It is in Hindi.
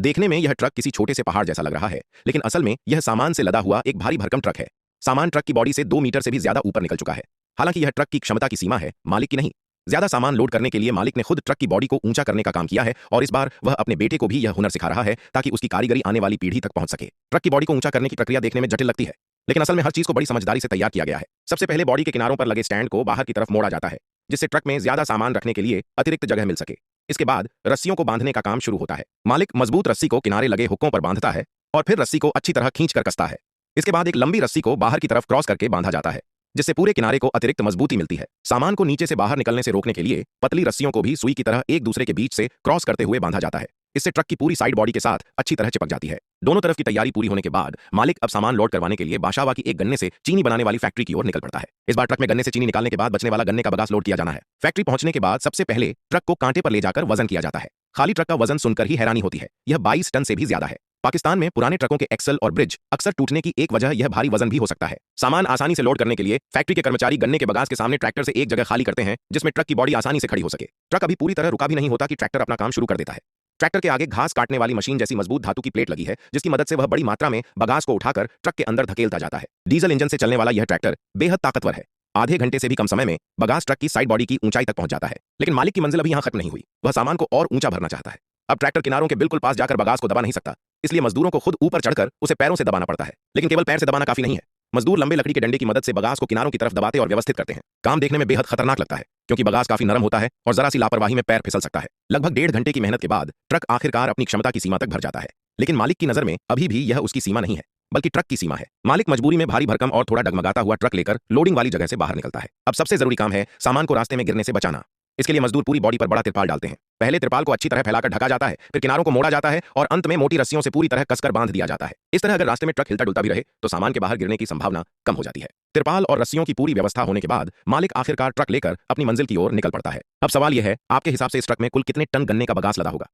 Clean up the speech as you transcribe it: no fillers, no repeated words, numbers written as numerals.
देखने में यह ट्रक किसी छोटे से पहाड़ जैसा लग रहा है, लेकिन असल में यह सामान से लदा हुआ एक भारी भरकम ट्रक है। सामान ट्रक की बॉडी से 2 मीटर से भी ज्यादा ऊपर निकल चुका है। हालांकि यह ट्रक की क्षमता की सीमा है, मालिक की नहीं। ज्यादा सामान लोड करने के लिए मालिक ने खुद ट्रक की बॉडी को ऊंचा करने का काम किया है और इस बार वह अपने बेटे को भी यह हुनर सिखा रहा है ताकि उसकी कारीगरी आने वाली पीढ़ी तक पहुंच सके। ट्रक की बॉडी को ऊंचा करने की प्रक्रिया देखने में जटिल लगती है, लेकिन असल में हर चीज को बड़ी समझदारी से तैयार किया गया है। सबसे पहले बॉडी के किनारों पर लगे स्टैंड को बाहर की तरफ मोड़ा जाता है, जिससे ट्रक में ज्यादा सामान रखने के लिए अतिरिक्त जगह मिल सके। इसके बाद रस्सियों को बांधने का काम शुरू होता है। मालिक मजबूत रस्सी को किनारे लगे हुकों पर बांधता है और फिर रस्सी को अच्छी तरह खींच कर कसता है। इसके बाद एक लंबी रस्सी को बाहर की तरफ क्रॉस करके बांधा जाता है, जिससे पूरे किनारे को अतिरिक्त मजबूती मिलती है। सामान को नीचे से बाहर निकलने से रोकने के लिए पतली रस्सियों को भी सुई की तरह एक दूसरे के बीच से क्रॉस करते हुए बांधा जाता है। इससे ट्रक की पूरी साइड बॉडी के साथ अच्छी तरह चिपक जाती है। दोनों तरफ की तैयारी पूरी होने के बाद मालिक अब सामान लोड करवाने के लिए बाशावा की एक गन्ने से चीनी बनाने वाली फैक्ट्री की ओर निकल पड़ता है। इस बार ट्रक में गन्ने से चीनी निकालने के बाद बचने वाला गन्ने का बगास लोड किया जाना है। फैक्ट्री पहुंचने के बाद सबसे पहले ट्रक को कांटे पर ले जाकर वजन किया जाता है। खाली ट्रक का वजन सुनकर ही हैरानी होती है, यह 22 टन से भी ज्यादा है। पाकिस्तान में पुराने ट्रकों के एक्सल और ब्रिज अक्सर टूटने की एक वजह यह भारी वजन भी हो सकता है। सामान आसानी से लोड करने के लिए फैक्ट्री के कर्मचारी गन्ने के बगास के सामने ट्रैक्टर से एक जगह खाली करते हैं, जिसमें ट्रक की बॉडी आसानी से खड़ी हो सके। ट्रक अभी पूरी तरह रुका भी नहीं होता कि ट्रैक्टर अपना काम शुरू कर देता है। ट्रैक्टर के आगे घास काटने वाली मशीन जैसी मजबूत धातु की प्लेट लगी है, जिसकी मदद से वह बड़ी मात्रा में बगास को उठाकर ट्रक के अंदर धकेलता जाता है। डीजल इंजन से चलने वाला यह ट्रैक्टर बेहद ताकतवर है। आधे घंटे से भी कम समय में बगास ट्रक की साइड बॉडी की ऊंचाई तक पहुंच जाता है। लेकिन मालिक की मंजिल अभी यहां खत्म नहीं हुई, वह सामान को और ऊंचा भरना चाहता है। अब ट्रैक्टर किनारों के बिल्कुल पास जाकर बगास को दबा नहीं सकता, इसलिए मजदूरों को खुद ऊपर चढ़कर उसे पैरों से दबाना पड़ता है। लेकिन केवल पैर से दबाना काफी नहीं है। मजदूर लंबे लकड़ी के डंडे की मदद से बगास को किनारों की तरफ दबाते और व्यवस्थित करते हैं। काम देखने में बेहद खतरनाक लगता है, क्योंकि बगास काफी नरम होता है और जरा सी लापरवाही में पैर फिसल सकता है। लगभग 1.5 घंटे की मेहनत के बाद ट्रक आखिरकार अपनी क्षमता की सीमा तक भर जाता है। लेकिन मालिक की नजर में अभी भी यह उसकी सीमा नहीं है, बल्कि ट्रक की सीमा है। मालिक मजबूरी में भारी भरकम और थोड़ा डगमगाता हुआ ट्रक लेकर लोडिंग वाली जगह से बाहर निकलता है। अब सबसे जरूरी काम है सामान को रास्ते में गिरने से बचाना। इसके लिए मजदूर पूरी बॉडी पर बड़ा तिरपाल डालते हैं। पहले तिरपाल को अच्छी तरह फैलाकर ढका जाता है, फिर किनारों को मोड़ा जाता है और अंत में मोटी रस्सियों से पूरी तरह कसकर बांध दिया जाता है। इस तरह अगर रास्ते में ट्रक हिलता डुलता भी रहे तो सामान के बाहर गिरने की संभावना कम हो जाती है। तिरपाल और रस्सियों की पूरी व्यवस्था होने के बाद मालिक आखिरकार ट्रक लेकर अपनी मंजिल की ओर निकल पड़ता है। अब सवाल यह है, आपके हिसाब से इस ट्रक में कुल कितने टन गन्ने का बगास लदा होगा?